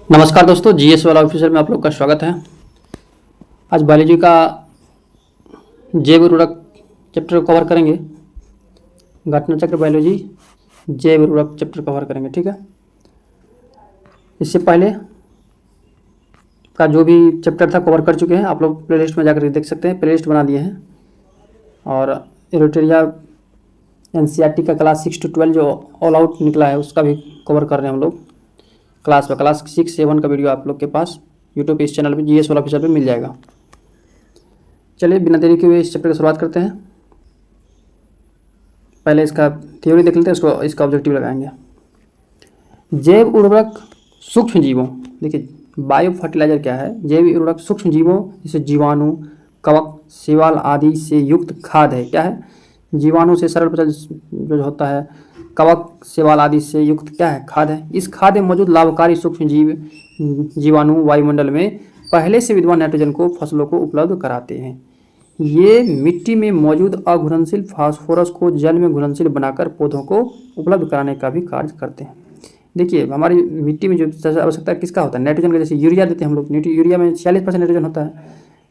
नमस्कार दोस्तों, जीएस वाला ऑफिसर में आप लोग का स्वागत है। आज बायोलॉजी का जैव उर्वरक चैप्टर को कवर करेंगे। घटना चक्र बायोलॉजी जैव उर्वरक चैप्टर कवर करेंगे, ठीक है। इससे पहले का जो भी चैप्टर था कवर कर चुके हैं, आप लोग प्लेलिस्ट में जाकर देख सकते हैं। प्लेलिस्ट बना दिए हैं और एरोटेरिया एनसीईआरटी का क्लास 6 to 12 जो ऑल आउट निकला है उसका भी कवर कर रहे हैं हम लोग। क्लास 6, 7 का वीडियो आप लोग के पास यूट्यूब पे इस चैनल पे जीएस वाला ऑफिसर पे मिल जाएगा। चलिए बिना देरी के हुए इस चैप्टर की शुरुआत करते हैं। पहले इसका थ्योरी देख लेते हैं, उसको इसका ऑब्जेक्टिव लगाएंगे। जैव उर्वरक सूक्ष्म जीवों, देखिए बायो फर्टिलाइजर क्या है। जैव उर्वरक सूक्ष्म जीवों जैसे जीवाणु, कवक, शैवाल आदि से युक्त खाद है। क्या है? जीवाणु से सरल पचन जो होता है, कवक, शैवाल आदि से युक्त क्या है? खाद है। इस खाद में मौजूद लाभकारी सूक्ष्म जीवाणु वायुमंडल में पहले से विद्यमान नाइट्रोजन को फसलों को उपलब्ध कराते हैं। ये मिट्टी में मौजूद अघुलनशील फास्फोरस को जल में घुलनशील बनाकर पौधों को उपलब्ध कराने का भी कार्य करते हैं। देखिए हमारी मिट्टी में जो सबसे आवश्यकता किसका होता है? नाइट्रोजन का। जैसे यूरिया देते हैं हम लोग, यूरिया में 46% नाइट्रोजन होता है,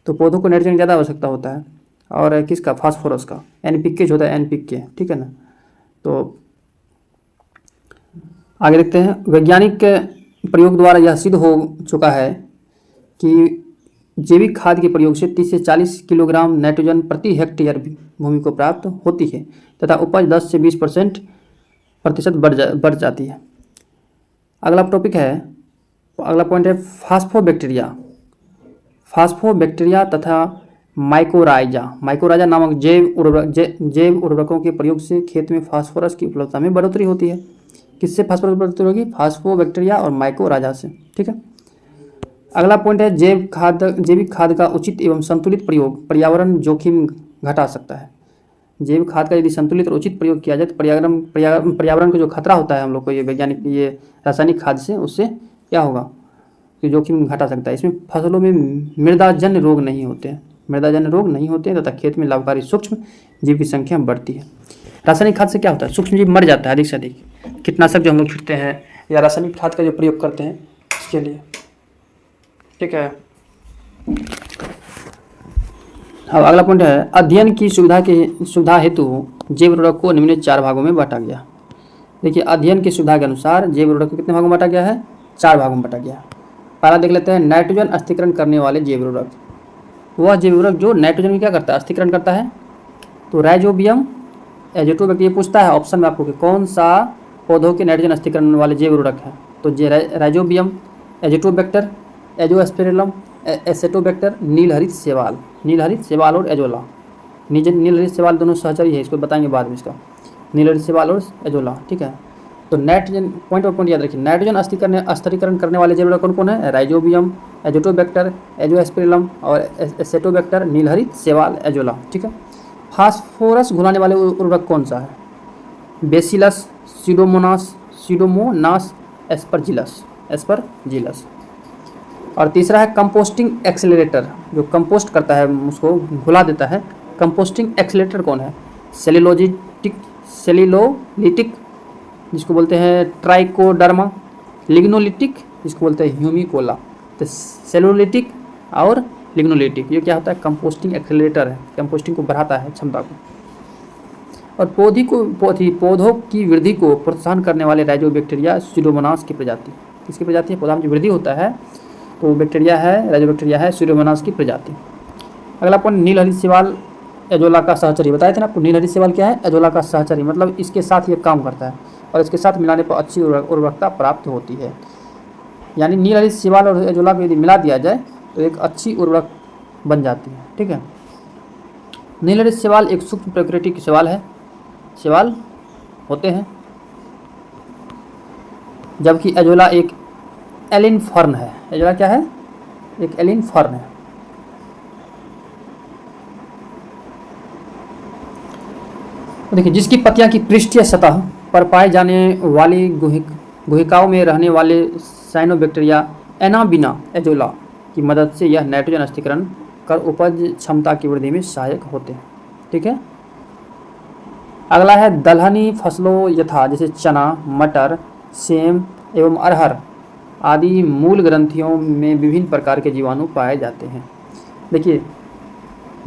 तो पौधों को नाइट्रोजन ज़्यादा आवश्यकता होता है। और किसका? फास्फोरस का। एनपीके जो होता है, एनपीके, ठीक है ना। तो आगे देखते हैं। वैज्ञानिक प्रयोग द्वारा यह सिद्ध हो चुका है कि जैविक खाद के प्रयोग से 30 से 40 किलोग्राम नाइट्रोजन प्रति हेक्टेयर भूमि को प्राप्त होती है तथा उपज 10 से 20% बढ़ जाती है। अगला टॉपिक है, अगला पॉइंट है फास्फोबैक्टीरिया। फास्फोबैक्टीरिया तथा माइकोराइजा नामक जैव उर्वरकों के प्रयोग से खेत में फास्फोरस की उपलब्धता में बढ़ोतरी होती है। किससे फास्फोरस बढ़ोतरी होगी? फास्फोबैक्टीरिया और माइकोराइजा से, ठीक है। अगला पॉइंट है जैविक खाद का उचित एवं संतुलित प्रयोग पर्यावरण जोखिम घटा सकता है। जैविक खाद का यदि संतुलित और उचित प्रयोग किया जाए तो पर्यावरण को जो खतरा होता है हम लोग को ये रासायनिक खाद से, उससे क्या होगा कि जोखिम घटा सकता है। इसमें फसलों में मृदाजन्य रोग नहीं होते हैं तथा खेत में लाभकारी सूक्ष्म जीव की संख्या बढ़ती है। रासायनिक खाद से क्या होता है? सूक्ष्म जीव मर जाता है अधिक से अधिक। कीटनाशक जो हम लोग छींटते हैं या रासायनिक खाद का जो प्रयोग करते हैं इसके लिए, ठीक है। अब अगला पॉइंट है अध्ययन की सुविधा हेतु जैव उर्वरक को निम्न 4 भागों में बांटा गया। देखिए अध्ययन की सुविधा के अनुसार जैव उर्वरक को कितने भागों में बांटा गया है? 4 भागों में बांटा गया। पहला देख लेते हैं, नाइट्रोजन अस्थिकरण करने वाले जैव उर्वरक। वह जैव उर्वरक जो नाइट्रोजन की क्या करता है? अस्थिकरण करता है। तो राइजोबियम, एजोटोबैक्टर, ये पूछता है ऑप्शन में आपको कि कौन सा पौधों के नाइट्रोजन अस्थिकरण वाले जैव उर्वरक है। तो राइजोबियम, एजोटोबैक्टर, एजोस्पेरिलम, एसेटोबैक्टर, नीलहरित शैवाल और एजोला। नीलहरित शैवाल दोनों सहचरी है, इसको बताएंगे बाद में इसका। नीलहरित शैवाल और एजोला, ठीक है। तो नाइट्रोजन पॉइंट याद रखिए, नाइट्रोजन अस्थिकरण करने वाले जैव उर्वरक कौन कौन है? राइजोबियम, एजोटोबैक्टर, एजोस्पेरिलम और एसेटोबैक्टर, नीलहरित शैवाल, एजोला, ठीक है। फास्फोरस घुलाने वाले उर्वरक कौन सा है? Bacillus, Pseudomonas, Aspergillus. और तीसरा है कंपोस्टिंग एक्सेलरेटर, जो कंपोस्ट करता है उसको घुला देता है। कंपोस्टिंग एक्सेलरेटर कौन है? सेलिलोलिटिक जिसको बोलते हैं ट्राइकोडर्मा, लिग्नोलिटिक जिसको बोलते हैं ह्यूमिकोला। तो सेलुलिटिक और लिग्नोलिटिक ये क्या होता है? कंपोस्टिंग एक्सेलरेटर है, कंपोस्टिंग को बढ़ाता है क्षमता को। और पौधों की वृद्धि को प्रोत्साहन करने वाले राइजोबैक्टीरिया स्यूडोमोनास की प्रजाति। किसकी प्रजाति है? पौधा में जो वृद्धि होता है तो बैक्टीरिया है, राइजोबैक्टीरिया है, स्यूडोमोनास की प्रजाति। अगला पॉइंट नीलहरित शैवाल एजोला का सहचरी। बताए थे ना आपको, नीलहरित शैवाल क्या है? एजोला का सहचरी, मतलब इसके साथ ये काम करता है और इसके साथ मिलाने पर अच्छी उर्वरकता प्राप्त होती है। यानी नीलहरित शैवाल और एजोला को यदि मिला दिया जाए तो एक अच्छी उर्वरक बन जाती है, ठीक है। नीलहरित शैवाल एक सूक्ष्म प्रकृति की शैवाल होते हैं, जबकि एजोला एक एलिन फर्न है। एजोला क्या है? एक एलिन फर्न है। देखिए जिसकी पत्तियां की पृष्ठीय सतह पर पाए जाने वाली गुहिकाओं में रहने वाले साइनोबैक्टीरिया एनाबिना एजोला की मदद से यह नाइट्रोजन अस्थिकरण कर उपज क्षमता की वृद्धि में सहायक होते हैं, ठीक है। अगला है दलहनी फसलों यथा जैसे चना, मटर, सेम एवं अरहर आदि मूल ग्रंथियों में विभिन्न प्रकार के जीवाणु पाए जाते हैं। देखिए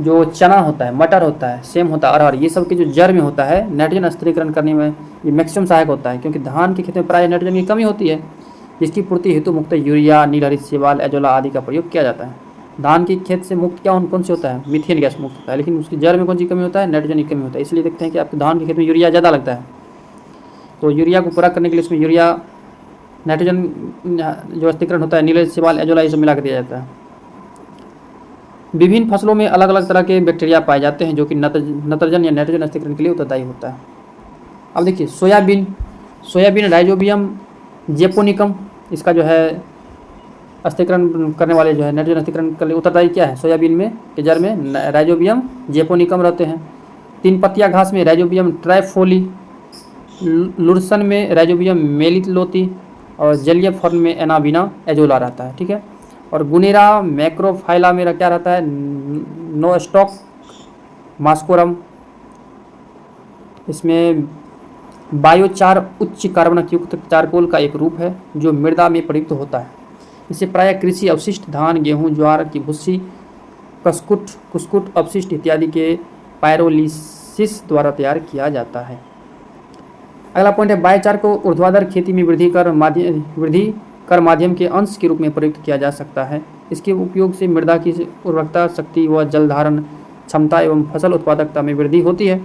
जो चना होता है, मटर होता है, सेम होता है, अरहर, ये सब के जो जड़ में होता है नाइट्रोजन स्थिरीकरण करने में ये मैक्सिमम सहायक होता है, क्योंकि धान की खेती में प्राय नाइट्रोजन की कमी होती है, जिसकी पूर्ति हेतु मुख्यतः यूरिया, नीलहरित शैवाल, एजोला आदि का प्रयोग किया जाता है। धान की खेत से मुक्त क्या कौन से होता है? मीथेन गैस मुक्त होता है, लेकिन उसकी जड़ में कौन सी कमी होता है? नाइट्रोजन की कमी होता है। इसलिए देखते हैं कि आपके धान की खेत में यूरिया ज़्यादा लगता है, तो यूरिया को पूरा करने के लिए इसमें यूरिया, नाइट्रोजन जो स्थिरीकरण होता है, नीलहरित शैवाल, एजोला, ये सब मिला कर दिया जाता है। विभिन्न फसलों में अलग अलग तरह के बैक्टीरिया पाए जाते हैं जो कि नत्रजन या नाइट्रोजन स्थिरीकरण के लिए उत्तरदायी होता है। अब देखिए सोयाबीन राइजोबियम जेपोनिकम, इसका जो है स्थिरीकरण करने वाले जो है नाइट्रोजन स्थिरीकरण के लिए उत्तरदायी क्या है? सोयाबीन में के जड़ में राइजोबियम जेपोनिकम रहते हैं। तीन पत्तिया घास में राइजोबियम ट्राइफोली, लुरसन में राइजोबियम मेलिलोती और जलीय फर्न में एनाबिना एजोला रहता है। ठीक है। और गुनेरा मैक्रोफाइला में क्या रहता है? नोस्टॉक मास्कोरम। इसमें बायोचार उच्च कार्बनिक युक्त चारकोल का एक रूप है जो मृदा में प्रयुक्त होता है। इसे प्रायः कृषि अवशिष्ट, धान, गेहूं, ज्वार की भूसी, कुस्कुट अपशिष्ट इत्यादि के पायरोलिसिस द्वारा तैयार किया जाता है। अगला पॉइंट है बायोचार को ऊर्ध्वाधर खेती में वृद्धि कर माध्यम के अंश के रूप में प्रयुक्त किया जा सकता है। इसके उपयोग से मृदा की उर्वरकता शक्ति व जल धारण क्षमता एवं फसल उत्पादकता में वृद्धि होती है।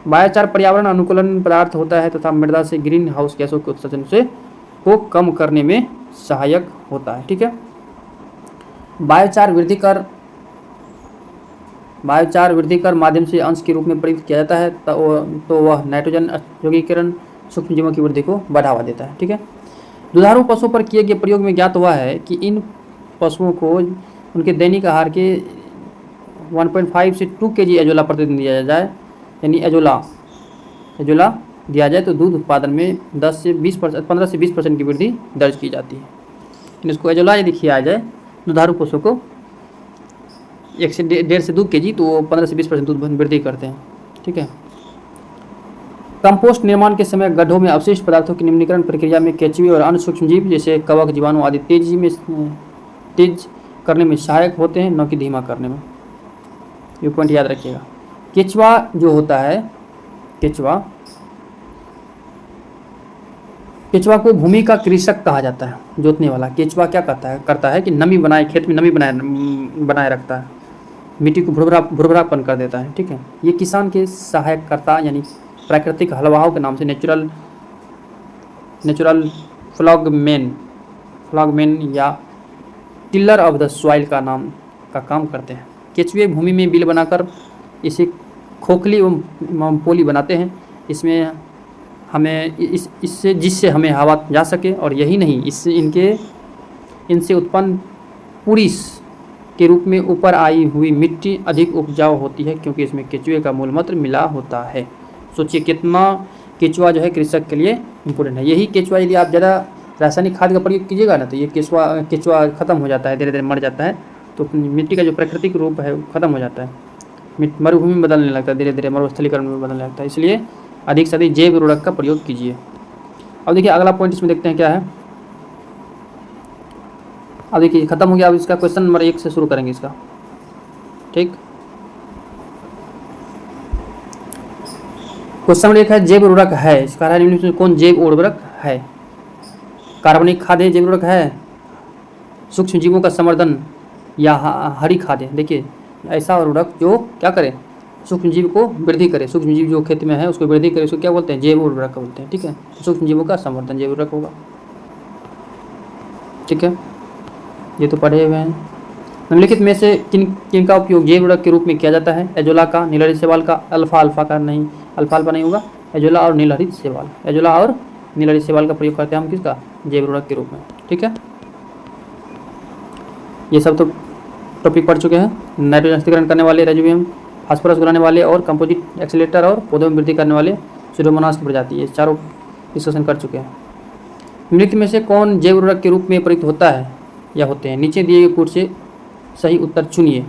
बायोचार पर्यावरण अनुकूलन पदार्थ होता है तथा मृदा से ग्रीन हाउस गैसों के उत्सर्जन को कम करने में सहायक होता है। ठीक है। बायोचार वृद्धि कर माध्यम से अंश के रूप में प्रयुक्त किया जाता है तो वह नाइट्रोजन यौगिकीकरण सूक्ष्म जीवों की वृद्धि को बढ़ावा देता है। ठीक है। दुधारू पशुओं पर किए गए प्रयोग में ज्ञात हुआ है कि इन पशुओं को उनके दैनिक आहार के 1.5 से 2 kg एजोला प्रतिदिन दिया जाए, यानी एजोला दिया जाए तो दूध उत्पादन में 15 से 20% की वृद्धि दर्ज की जाती है। लेकिन इसको एजोला यदि खिलाया जाए दुधारू पशुओं को 1 से 1.5 से 2 kg, तो 15 से 20% दूध वृद्धि करते हैं। ठीक है। कंपोस्ट निर्माण के समय गड्ढों में अवशिष्ट पदार्थों की निम्नीकरण प्रक्रिया में केंचुए और अन्य सूक्ष्मजीव जैसे कवक, जीवाणु आदि तेज करने में सहायक होते हैं, न कि धीमा करने में। ये पॉइंट याद रखिएगा। केंचुआ जो होता है, केंचुआ को भूमि का कृषक कहा जाता है, जोतने वाला। केंचुआ क्या करता है कि नमी बनाए, खेत में नमी बनाए रखता है, मिट्टी को भुरभुरापन कर देता है। ठीक है। ये किसान के सहायककर्ता यानी प्राकृतिक हलवाओं के नाम से नेचुरल फ्लॉगमेन या टिलर ऑफ द सॉइल का काम करते हैं। केंचुए भूमि में बिल बनाकर इसे खोखली एवं पोली बनाते हैं। इसमें हमें जिससे हमें हवा जा सके, और यही नहीं, इनसे उत्पन्न पुरिस के रूप में ऊपर आई हुई मिट्टी अधिक उपजाऊ होती है, क्योंकि इसमें केंचुए का मूलमंत्र मिला होता है। सोचिए कितना केंचुआ जो है कृषक के लिए इम्पोर्टेंट है। यही केंचुआ यदि आप ज़्यादा रासायनिक खाद का प्रयोग कीजिएगा ना, तो ये केंचुआ खत्म हो जाता है, धीरे धीरे मर जाता है, तो मिट्टी का जो प्राकृतिक रूप है खत्म हो जाता है, मरुभूमि में बदलने लगता है, धीरे धीरे मरुस्थलीकरण में बदलने लगता है। इसलिए अधिक से अधिक जैव उर्वरक का प्रयोग कीजिए। अब देखिए अगला पॉइंट इसमें देखते हैं क्या है। अब देखिए खत्म हो गया। अब इसका क्वेश्चन नंबर 1 से शुरू करेंगे इसका। ठीक। क्वेश्चन नंबर 1 है जैव उर्वरक है, इसका निम्नलिखित में कौन जैव उर्वरक है? कार्बनिक खादें जैव उर्वरक है, सूक्ष्म जीवों का संवर्धन या हरी खादें। देखिए ऐसा उर्वरक जो क्या करे, सूक्ष्म जीव को वृद्धि करे, सूक्ष्म जीव जो खेत में है उसको वृद्धि करे, उसको क्या बोलते हैं? जैव उर्वरक बोलते हैं। ठीक है। सूक्ष्म जीवों का संवर्धन जैव उर्वरक होगा। ठीक है। ये तो पढ़े हुए हैं। निम्नलिखित में से किन का उपयोग जैव उर्वरक के रूप में किया जाता है? एजोला का, नीलहरित शैवाल का, अल्फा का नहीं, अल्फा नहीं होगा, एजोला और नीलहरित शैवाल। एजोला और नीलहरित शैवाल का प्रयोग करते हैं हम किसका? जैव उर्वरक के रूप में। ठीक है। ये सब तो टॉपिक पढ़ चुके हैं। नाइट्रोजन स्थिरीकरण करने वाले राइजोबियम, फास्फोरस घुलाने वाले और कंपोजिट एक्सीलेटर और पौधों में वृद्धि करने वाले स्यूडोमोनास की प्रजाति, ये चारों डिस्कशन कर चुके हैं। निम्नलिखित में से कौन जैव उर्वरक के रूप में प्रयुक्त होता है या होते हैं? नीचे दिए गए कोड से सही उत्तर चुनिए।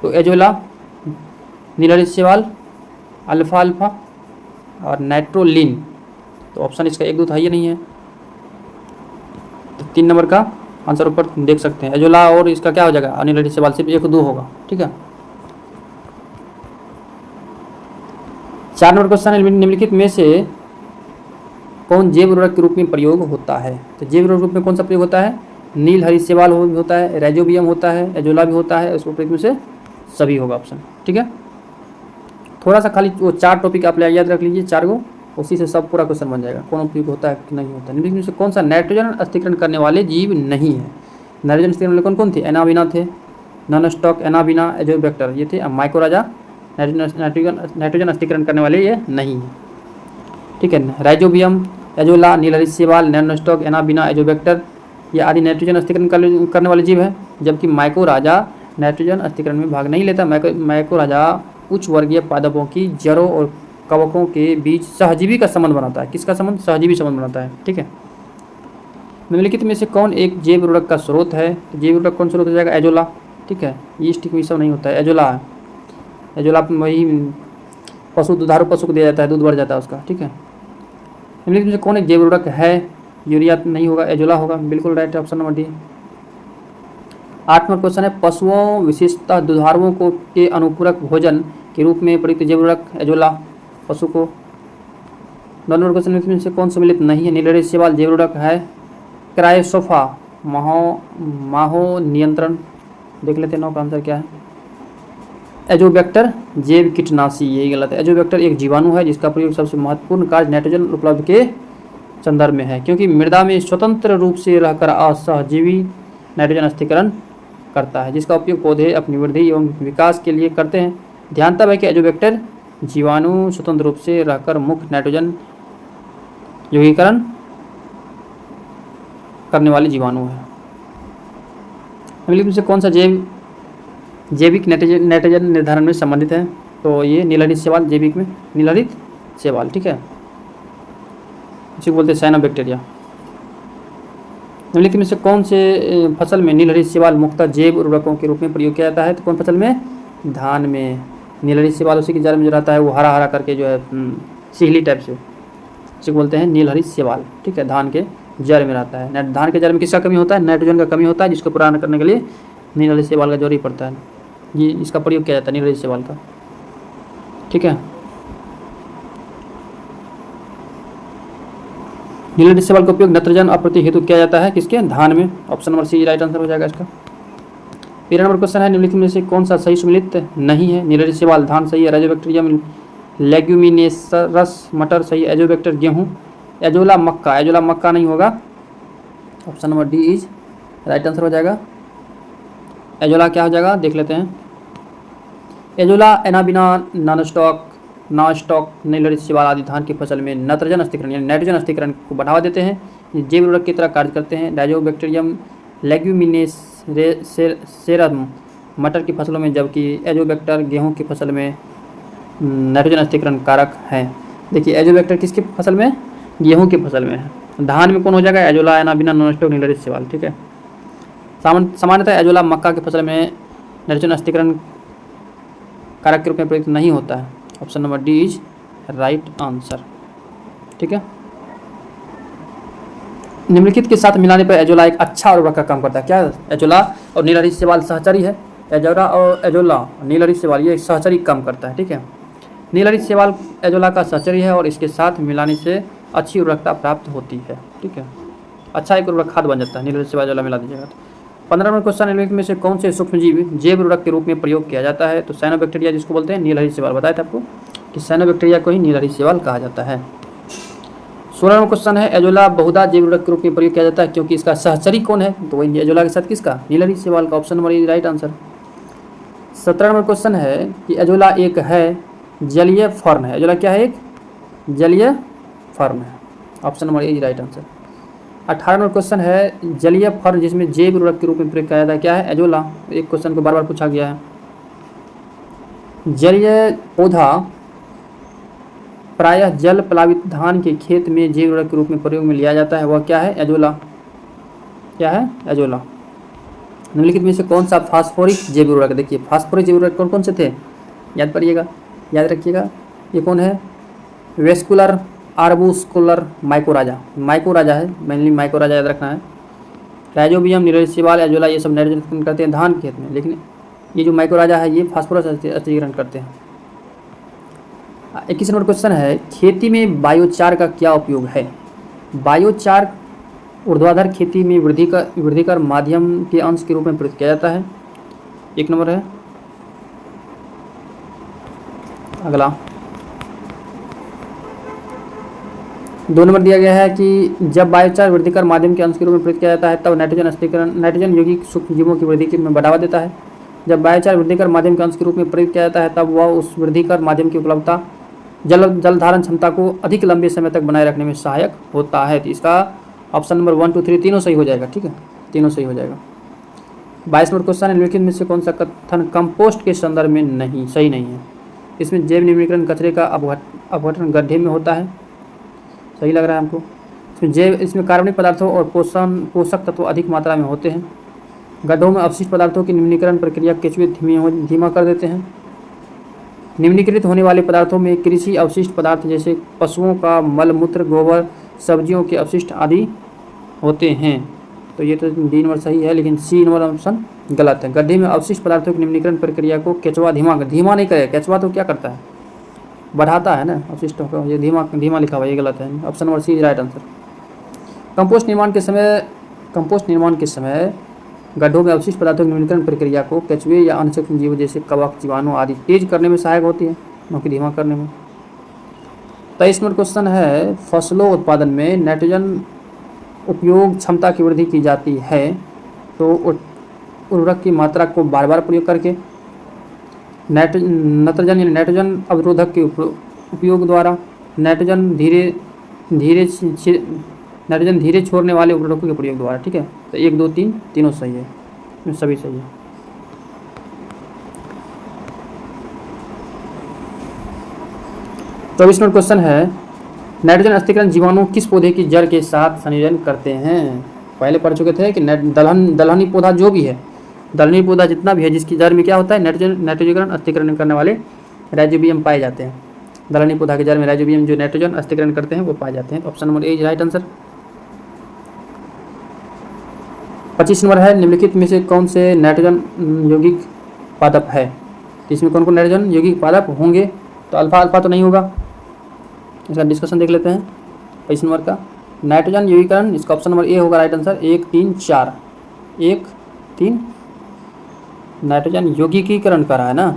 तो एजोला, नीलहरित शैवाल, अल्फा और नाइट्रोलिन। तो ऑप्शन इसका 1, 2 था, ये नहीं है। तो 3 नंबर का आंसर ऊपर देख सकते हैं। एजोला और इसका क्या हो जाएगा, अनिल सवाल सिर्फ 1-2 होगा। ठीक है। 4 नंबर क्वेश्चन है, निम्नलिखित में से कौन जैव उर्वरक के रूप में प्रयोग होता है। तो जैव उर्वरक रूप में कौन सा प्रयोग होता है, नील हरी शैवाल होता है, राइजोबियम होता है, एजोला भी होता है, उसको प्रयोग में से सभी होगा ऑप्शन। ठीक है। थोड़ा सा खाली वो 4 टॉपिक आप याद रख लीजिए, 4 को, उसी से सब पूरा क्वेश्चन बन जाएगा, कौन उपयोग होता है कि नहीं होता है। निम्नलिखित में से कौन सा नाइट्रोजन अस्थिकरण करने वाले जीव नहीं है। नाइट्रोजन अस्थिकरण वाले कौन कौन थे, एनाबिना थे, नॉन स्टॉक, एनाबिना, एजोबैक्टर ये थे। अब माइकोराजा नाइट्रोजन अस्थिकरण करने वाले ये नहीं है। ठीक है। राइजोबियम, एजोला, नील हरी शैवाल, नैनोस्टॉक, एनाबिना, एजोबैक्टर ये आदि नाइट्रोजन अस्थिकरण करने वाले जीव है, जबकि माइकोराजा नाइट्रोजन अस्थिकरण में भाग नहीं लेता। माइकोराजा उच्च वर्गीय पादपों की जड़ों और कवकों के बीच सहजीवी का संबंध बनाता है। किसका संबंध, सहजीवी संबंध बनाता है। ठीक है। निम्नलिखित में से कौन एक जैव उर्वरक का स्रोत है। जैव उर्वरक कौन स्रोत हो जाएगा, एजोला। ठीक है। ईस्ट में सब नहीं होता है, एजोला है। एजोला वही पशु, दुधारू पशु को दिया जाता है, दूध बढ़ जाता है उसका। ठीक है। निम्नलिखित में से कौन एक जैव उर्वरक है, यूरिया नहीं होगा, एजोला होगा। बिल्कुल right, option number D. 8 number question है, पशुओं विशेषतः दुधारुओं को के अनुपूरक भोजन के रूप में प्रयुक्त जैव उर्वरक, एजोला पशु को। 9 नंबर क्वेश्चन में से कौन सम्मिलित नहीं है, नील हरी शैवाल जैव उर्वरक है, क्रायोसोफा माहो नियंत्रण। देख लेते हैं 9 का आंसर क्या है, एजोबैक्टर जैव कीटनाशी, यही गलत है। एजोबैक्टर एक जीवाणु है जिसका प्रयोग सबसे महत्वपूर्ण कार्य नाइट्रोजन उपलब्ध के संदर्भ में है, क्योंकि मृदा में स्वतंत्र रूप से रहकर असहजीवी नाइट्रोजन अस्थिकरण करता है, जिसका उपयोग पौधे अपनी वृद्धि एवं विकास के लिए करते हैं। ध्यान तब है कि एजोबैक्टर जीवाणु स्वतंत्र रूप से रहकर मुख्य नाइट्रोजन यौगिकीकरण करने वाले जीवाणु है। निम्नलिखित में से कौन सा जैविक नाइट्रोजन निर्धारण में संबंधित है, तो ये नील हरित शैवाल, जैविक में नील हरित शैवाल। ठीक है। इसी को बोलते हैं साइनोबैक्टीरिया। निम्नलिखित में से कौन से फसल में नील हरित शैवाल मुख्यतः जैव उर्वरकों के रूप में प्रयोग किया जाता है, तो कौन फसल में, धान में। नील हरित शैवाल उसी की जड़ में जो रहता है, वो हरा हरा करके जो है सीहली टाइप से, इसी को बोलते हैं नील हरित शैवाल। ठीक है। धान के जड़ में रहता है। धान के जड़ में किसका कमी होता है, नाइट्रोजन का कमी होता है, जिसको पूरा करने के लिए नील हरित शैवाल का जरूर ही पड़ता है, ये इसका प्रयोग किया जाता है नील हरित शैवाल का। ठीक है। नील हरित शैवाल का उपयोग नत्रजन आपूर्ति हेतु किया जाता है, किसके, धान में। Option number C right answer हो जाएगा इसका। 13 नंबर क्वेश्चन है, निम्नलिखित में से कौन सा सही सम्मिलित नहीं है। नील हरित शैवाल धान सही है, राइजोबैक्टीरियम लेग्यूमिनेसरस मटर सही, एजोबैक्टर गेहूँ, एजोला मक्का। एजोला मक्का नहीं होगा, option number D is right answer हो जाएगा। एजोला क्या हो जाएगा, देख लेते हैं। एजोला एनाबिना, नॉनस्टॉक, नील हरित शैवाल आदि धान की फसल में नत्रजन अस्थिकरण यानी नाइट्रोजन अस्थिकरण को बढ़ावा देते हैं, जैव उर्वरक की तरह कार्य करते हैं। राइजोबैक्टीरियम लेग्यूमिनेसेरम मटर की फसलों में, जबकि एजोबैक्टर गेहूं की फसल में नाइट्रोजन अस्थिकरण कारक है। देखिए एजोबैक्टर किसकी फसल में, गेहूं की फसल में है। धान में कौन हो जाएगा, एजोला एनाबिना, नॉनस्टॉक, नील हरित शैवाल। ठीक है। सामान्यतः एजोला मक्का की फसल में नाइट्रोजन अस्थिकरण कारक के रूप में प्रयुक्त नहीं होता है। Option number D is right answer. ठीक है। निम्नलिखित के साथ मिलाने पर एजोला एक अच्छा उर्वरक का काम करता है। क्या, एजोला और नील हरित शैवाल सहचरी है। एजोला और एजोला नील हरित शैवाल ये सहचरी काम करता है। ठीक है। नील हरित शैवाल एजोला का सहचरी है और इसके साथ मिलाने से अच्छी उर्वरकता प्राप्त होती है। ठीक है। अच्छा एक उर्वरक खाद बन जाता है, नील हरित शैवाल एजोला मिला दीजिएगा तो। 15 नंबर क्वेश्चन, निम्नलिखित में से कौन से सूक्ष्मजीव जैव उर्वरक के रूप में प्रयोग किया जाता है, तो साइनोबैक्टीरिया जिसको बोलते हैं नील हरित शैवाल। बताया था आपको कि साइनोबैक्टीरिया को ही नील हरित शैवाल कहा जाता है। 16 नंबर क्वेश्चन है, एजोला बहुधा जैव उर्वरक के रूप में प्रयोग किया जाता है क्योंकि इसका सहचरी कौन है, तो वही एजोला के साथ किसका, नील हरित शैवाल का। Option number A right answer. 17 number question है कि एजोला एक है जलीय फर्न है। एजोला क्या है, एक जलीय फर्न है। Option number A right answer. 18 number question है, जलीय फर्न जिसमें जैव उर्वरक के रूप में प्रयोग किया जाता है, क्या है, एजोला। एक क्वेश्चन को बार बार पूछा गया है। जलीय पौधा प्रायः जल प्लावित धान के खेत में जैव उर्वरक के रूप में प्रयोग में लिया जाता है, वह क्या है, एजोला। क्या है, एजोला। निम्नलिखित में से कौन सा फास्फोरिक जैव उर्वरक, देखिए फास्फोरिक जैव उर्वरक कौन कौन से थे, याद करिएगा, याद रखिएगा। ये कौन है, वेस्कुलर, आर्बुस्कुलर, माइकोराजा। माइकोराजा है, मेनली माइकोराजा याद रखना है। राइजोबियम, नीलोशिवाल, एजोला ये सब नाइट्रोजन अस्थिकरण करते हैं धान के खेत में, लेकिन ये जो माइकोराजा है ये फास्फोरस अस्थिकरण करते हैं। 21 नंबर क्वेश्चन है, खेती में बायोचार का क्या उपयोग है? बायोचार ऊर्ध्वाधर खेती में वृद्धिकर माध्यम के अंश के रूप में प्रयुक्त किया जाता है। 1 नंबर है। अगला 2 नंबर दिया गया है कि जब बायोचार वृद्धिकर माध्यम के अंश के रूप में प्रयुक्त किया जाता है तब नाइट्रोजन यौगिक सूक्ष्म जीवों की वृद्धि में बढ़ावा देता है। जब बायोचार वृद्धिकर माध्यम के अंश के रूप में प्रयुक्त किया जाता है तब वह उस वृद्धिकर माध्यम की उपलब्धता जल धारण क्षमता को अधिक लंबे समय तक बनाए रखने में सहायक होता है। तो इसका ऑप्शन नंबर 1, 2, 3 तीनों सही हो जाएगा। ठीक है, तीनों सही हो जाएगा। 22 नंबर क्वेश्चन है, निम्नलिखित में से कौन सा कथन कंपोस्ट के संदर्भ में सही नहीं है? इसमें जैव निम्नीकरण कचरे का अपघटन गड्ढे में होता है, सही लग रहा है हमको। इसमें कार्बनिक पदार्थों और पोषक तत्व अधिक मात्रा में होते हैं। गड्ढों में अपशिष्ट पदार्थों की निम्नीकरण प्रक्रिया केंचुए धीमा कर देते हैं। निम्नीकृत होने वाले पदार्थों में कृषि अवशिष्ट पदार्थ जैसे पशुओं का मल मूत्र, गोबर, सब्जियों के अपशिष्ट आदि होते हैं। तो ये तो डी नंबर सही है, लेकिन सी नंबर ऑप्शन गलत है। गड्ढे में अवशिष्ट पदार्थों की निम्नीकरण प्रक्रिया को केंचुआ धीमा नहीं करे। केंचुआ तो क्या करता है, बढ़ाता है ना अवशिष्टों को। ये धीमा लिखा हुआ, ये गलत है। Option number C is right answer. Compost निर्माण के समय गड्ढों में अवशिष्ट पदार्थों की निम्नीकरण प्रक्रिया को केंचुए या अन्य सूक्ष्म जीव जैसे कवक, जीवाणु आदि तेज करने में सहायक होती है, न कि धीमा करने में। 23 नंबर क्वेश्चन है, फसलों उत्पादन में नाइट्रोजन उपयोग क्षमता की वृद्धि की जाती है तो उर्वरक की मात्रा को बार बार प्रयोग करके, नाइट्रोजन अवरोधक के उपयोग द्वारा, नाइट्रोजन धीरे छोड़ने वाले उर्वरकों के प्रयोग द्वारा। ठीक है, तो 1, 2, 3 तीनों सही है, सभी सही है। तो 24 नंबर क्वेश्चन है, नाइट्रोजन अस्थिकरण जीवाणु किस पौधे की जड़ के साथ संयोजन करते हैं? पहले पढ़ चुके थे कि दलहनी पौधा जो भी है, दलहनी पौधा जितना भी है जिसकी जड़ में क्या होता है, नाइट्रोजन अस्थिकरण करने वाले राइजोबियम पाए जाते हैं। दलहनी पौधा के जड़ में राइजोबियम जो नाइट्रोजन अस्थिकरण करते हैं वो पाए जाते हैं। Option number A is right answer. 25 number है, निम्नलिखित में से कौन से नाइट्रोजन यौगिक पादप है? इसमें कौन कौन नाइट्रोजन यौगिक पादप होंगे? तो अल्फा तो नहीं होगा, इसका डिस्कशन देख लेते हैं। 25 नंबर का नाइट्रोजन यौगिकरण, इसका ऑप्शन नंबर ए होगा राइट आंसर। 1, 3, 4 1, 3 नाइट्रोजन यौगिकीकरण करा है ना।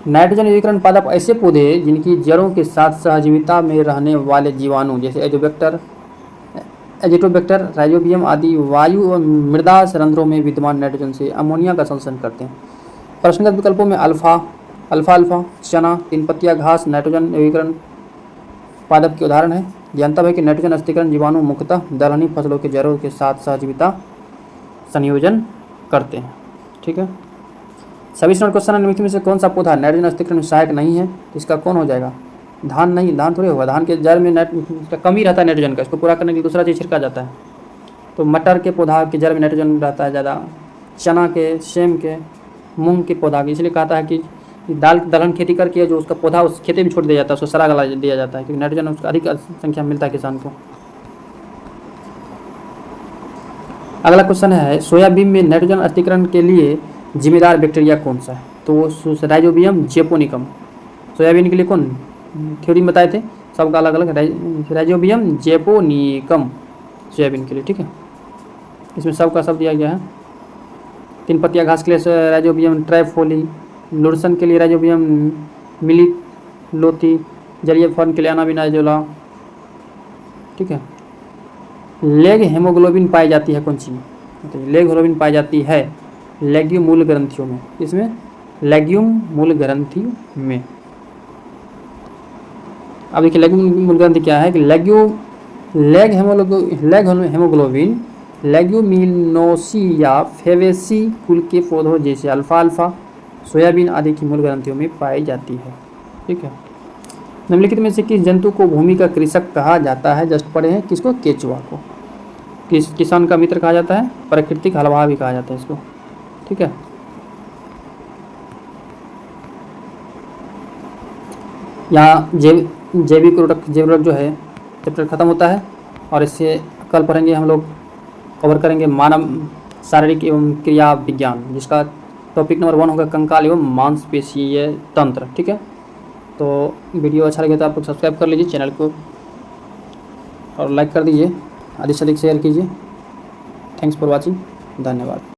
नाइट्रोजन यौगिकरण पादप ऐसे पौधे जिनकी जड़ों के साथ सहजीविता में रहने वाले जीवाणु जैसे एजिटोबैक्टर, राइजोबियम आदि वायु और मृदा संरंध्रों में विद्यमान नाइट्रोजन से अमोनिया का संश्लेषण करते हैं। प्रश्नगत विकल्पों में अल्फा, चना, 3 पत्तियां घास नाइट्रोजन यौगिकरण पादप के उदाहरण है। जानता है कि नाइट्रोजन अस्थिकरण जीवाणु मुख्यतः दलहनी फसलों के जड़ों के साथ सहजीविता संयोजन करते हैं। ठीक है, 26 नंबर क्वेश्चन, निम्नलिखित में से कौन सा पौधा नाइट्रोजन अस्थिकरण में सहायक नहीं है? तो इसका कौन हो जाएगा? धान नहीं, धान थोड़ी होगा। धान के जड़ में कमी रहता है नाइट्रोजन का, इसको पूरा करने के लिए दूसरा चीज़ छिड़का जाता है। तो मटर के पौधा के जड़ में नाइट्रोजन रहता है ज़्यादा, चना के, सेम के, मूंग के पौधा के। इसलिए कहता है कि दलहन खेती करके जो उसका पौधा उस खेती में छोड़ दिया जाता है, उसको सरा गला दिया जाता है, क्योंकि नाइट्रोजन उसका अधिक संख्या में मिलता है किसान को। अगला क्वेश्चन है, सोयाबीन में नाइट्रोजन अस्थिकरण के लिए जिम्मेदार बैक्टीरिया कौन सा है? तो वो राइजोबियम जेपोनिकम। सोयाबीन के लिए कौन थ्योरी बताए थे, सबका अलग अलग। राइजोबियम जेपोनिकम सोयाबीन के लिए। ठीक है, इसमें सबका सब दिया गया है। 3 पत्तियां घास के लिए राइजोबियम ट्राइफोली, लोरसन के लिए राइजोबियम मिलिलोथी, जलीय फर्न के लिए अनाबिनाजोला। ठीक है, लेग हेमोग्लोबिन पाई जाती है कौन सी में? तो लेग हेमोग्लोबिन पाई जाती है लेग्यूम मूल ग्रंथियों में। इसमें लेग्यूम मूल ग्रंथि में। अब देखिए लेग्यूम मूल ग्रंथि क्या है कि लेग हेमोग्लोबिन लेग्यूमिनोसी या फेवेसी कुल के पौधों जैसे अल्फा, सोयाबीन आदि की मूल ग्रंथियों में पाई जाती है। ठीक है, निम्नलिखित में से किस जंतु को भूमि का कृषक कहा जाता है? जस्ट पढ़े हैं किसको? केचुआ को। किसान का मित्र कहा जाता है, प्राकृतिक हलवा भी कहा जाता है इसको। ठीक है, यहाँ जैविक उर्वरक जो है चैप्टर खत्म होता है और इससे कल पढ़ेंगे हम लोग कवर करेंगे मानव शारीरिक एवं क्रिया विज्ञान, जिसका टॉपिक नंबर 1 होगा कंकाल एवं मांसपेशीय तंत्र। ठीक है, तो वीडियो अच्छा लगे तो आप लोग सब्सक्राइब कर लीजिए चैनल को और लाइक कर दीजिए, अधिक से अधिक शेयर कीजिए। थैंक्स फॉर वॉचिंग, धन्यवाद।